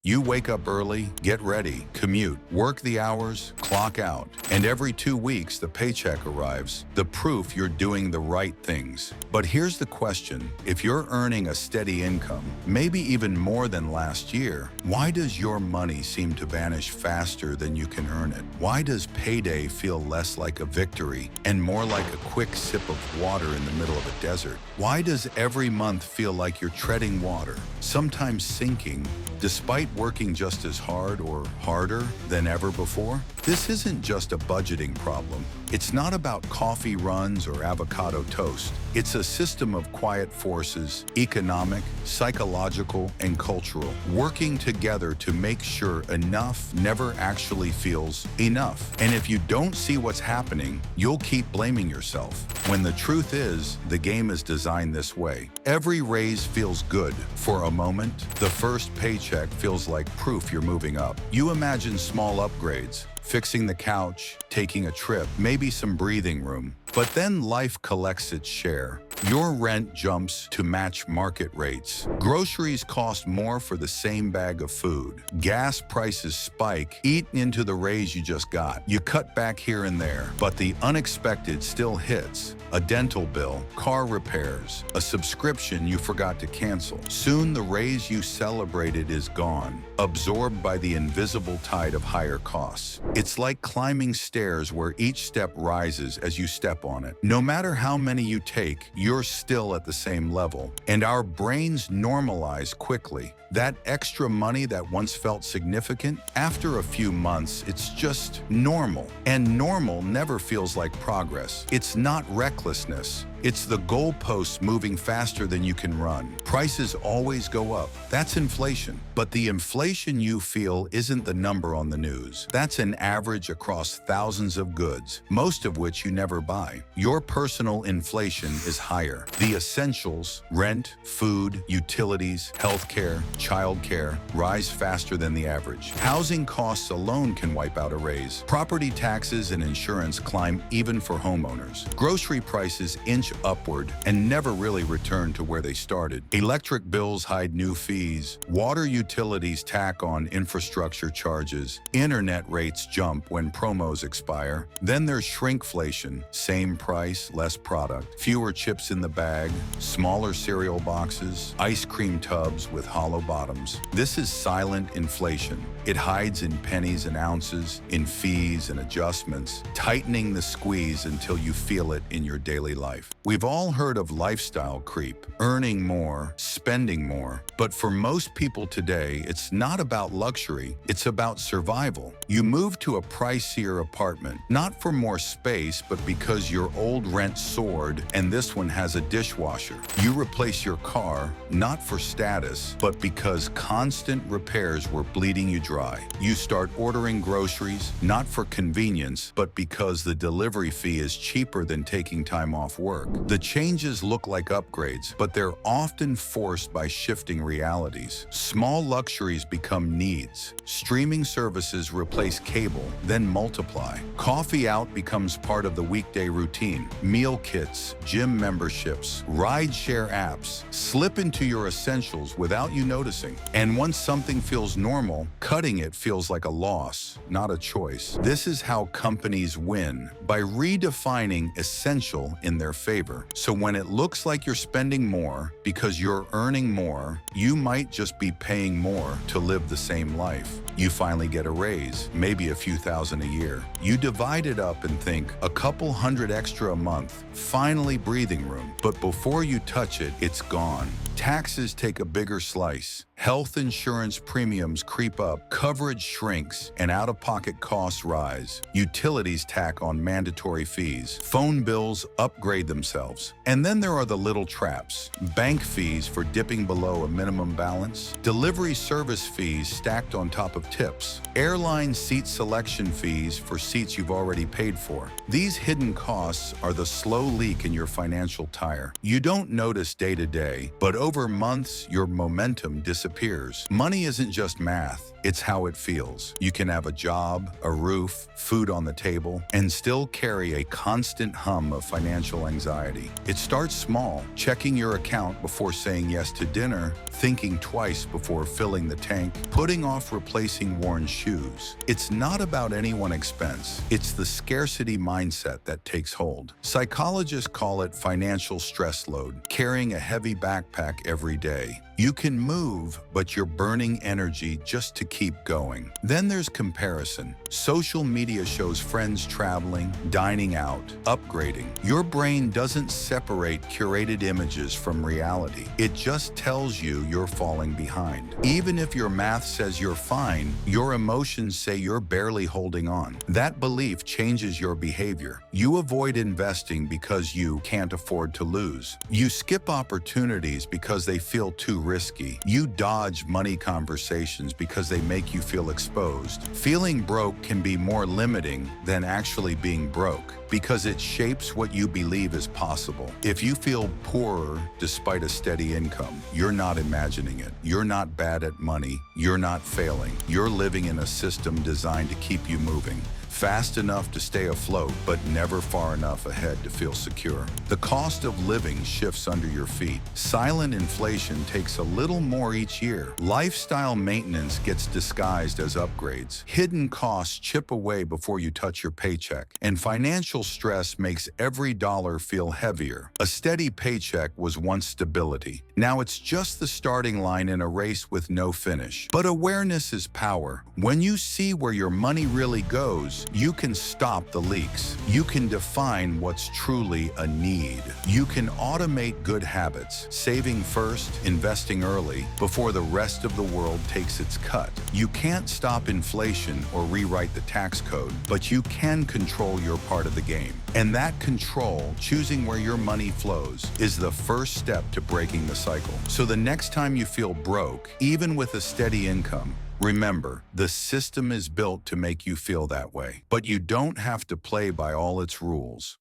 You wake up early, get ready, commute, work the hours, clock out. And every 2 weeks, the paycheck arrives, the proof you're doing the right things. But here's the question. If you're earning a steady income, maybe even more than last year, why does your money seem to vanish faster than you can earn it? Why does payday feel less like a victory and more like a quick sip of water in the middle of a desert? Why does every month feel like you're treading water, sometimes sinking, despite working just as hard or harder than ever before? This isn't just a budgeting problem. It's not about coffee runs or avocado toast. It's a system of quiet forces, economic, psychological, and cultural, working together to make sure enough never actually feels enough. And if you don't see what's happening, you'll keep blaming yourself. When the truth is, the game is designed this way. Every raise feels good for a moment. The first paycheck feels like proof you're moving up. You imagine small upgrades, fixing the couch, taking a trip, maybe some breathing room. But then life collects its share. Your rent jumps to match market rates. Groceries cost more for the same bag of food. Gas prices spike, eaten into the raise you just got. You cut back here and there, but the unexpected still hits. A dental bill, car repairs, a subscription you forgot to cancel. Soon the raise you celebrated is gone, absorbed by the invisible tide of higher costs. It's like climbing stairs where each step rises as you step on it. No matter how many you take, you're still at the same level. And our brains normalize quickly. That extra money that once felt significant, after a few months, it's just normal. And normal never feels like progress. It's not recklessness. It's the goalposts moving faster than you can run. Prices always go up. That's inflation. But the inflation you feel isn't the number on the news. That's an average across thousands of goods, most of which you never buy. Your personal inflation is higher. The essentials, rent, food, utilities, healthcare, childcare, rise faster than the average. Housing costs alone can wipe out a raise. Property taxes and insurance climb even for homeowners. Grocery prices inch upward and never really return to where they started. Electric bills hide new fees. Water utilities tack on infrastructure charges. Internet rates jump when promos expire. Then there's shrinkflation. Same price, less product. Fewer chips in the bag. Smaller cereal boxes. Ice cream tubs with hollow bottoms. This is silent inflation. It hides in pennies and ounces, in fees and adjustments, tightening the squeeze until you feel it in your daily life. We've all heard of lifestyle creep, earning more, spending more. But for most people today, it's not about luxury, it's about survival. You move to a pricier apartment, not for more space, but because your old rent soared and this one has a dishwasher. You replace your car, not for status, but because constant repairs were bleeding you dry. You start ordering groceries, not for convenience, but because the delivery fee is cheaper than taking time off work. The changes look like upgrades, but they're often forced by shifting realities. Small luxuries become needs. Streaming services replace cable, then multiply. Coffee out becomes part of the weekday routine. Meal kits, gym memberships, ride-share apps slip into your essentials without you noticing. And once something feels normal, cutting it feels like a loss, not a choice. This is how companies win, by redefining essential in their favor. So when it looks like you're spending more because you're earning more, you might just be paying more to live the same life. You finally get a raise, maybe a few thousand a year. You divide it up and think, a couple hundred extra a month, finally breathing room. But before you touch it, it's gone. Taxes take a bigger slice. Health insurance premiums creep up, coverage shrinks, and out-of-pocket costs rise. Utilities tack on mandatory fees. Phone bills upgrade themselves. And then there are the little traps. Bank fees for dipping below a minimum balance. Delivery service fees stacked on top of tips. Airline seat selection fees for seats you've already paid for. These hidden costs are the slow leak in your financial tire. You don't notice day to day, but over months, your momentum disappears. Money isn't just math, it's how it feels. You can have a job, a roof, food on the table, and still carry a constant hum of financial anxiety. It starts small, checking your account before saying yes to dinner, thinking twice before filling the tank, putting off replacing worn shoes. It's not about any one expense. It's the scarcity mindset that takes hold. Psychologists call it financial stress load, carrying a heavy backpack every day. You can move, but you're burning energy just to keep going. Then there's comparison. Social media shows friends traveling, dining out, upgrading. Your brain doesn't separate curated images from reality. It just tells you you're falling behind. Even if your math says you're fine, your emotions say you're barely holding on. That belief changes your behavior. You avoid investing because you can't afford to lose. You skip opportunities because they feel too risky. You dodge money conversations because they make you feel exposed. Feeling broke can be more limiting than actually being broke, because it shapes what you believe is possible. If you feel poorer despite a steady income, you're not imagining it. You're not bad at money. You're not failing. You're living in a system designed to keep you moving, fast enough to stay afloat, but never far enough ahead to feel secure. The cost of living shifts under your feet. Silent inflation takes a little more each year. Lifestyle maintenance gets disguised as upgrades. Hidden costs chip away before you touch your paycheck. And financial stress makes every dollar feel heavier. A steady paycheck was once stability. Now it's just the starting line in a race with no finish. But awareness is power. When you see where your money really goes, you can stop the leaks. You can define what's truly a need. You can automate good habits, saving first, investing early, before the rest of the world takes its cut. You can't stop inflation or rewrite the tax code, but you can control your part of the game. And that control, choosing where your money flows, is the first step to breaking the cycle. So the next time you feel broke, even with a steady income, remember, the system is built to make you feel that way, but you don't have to play by all its rules.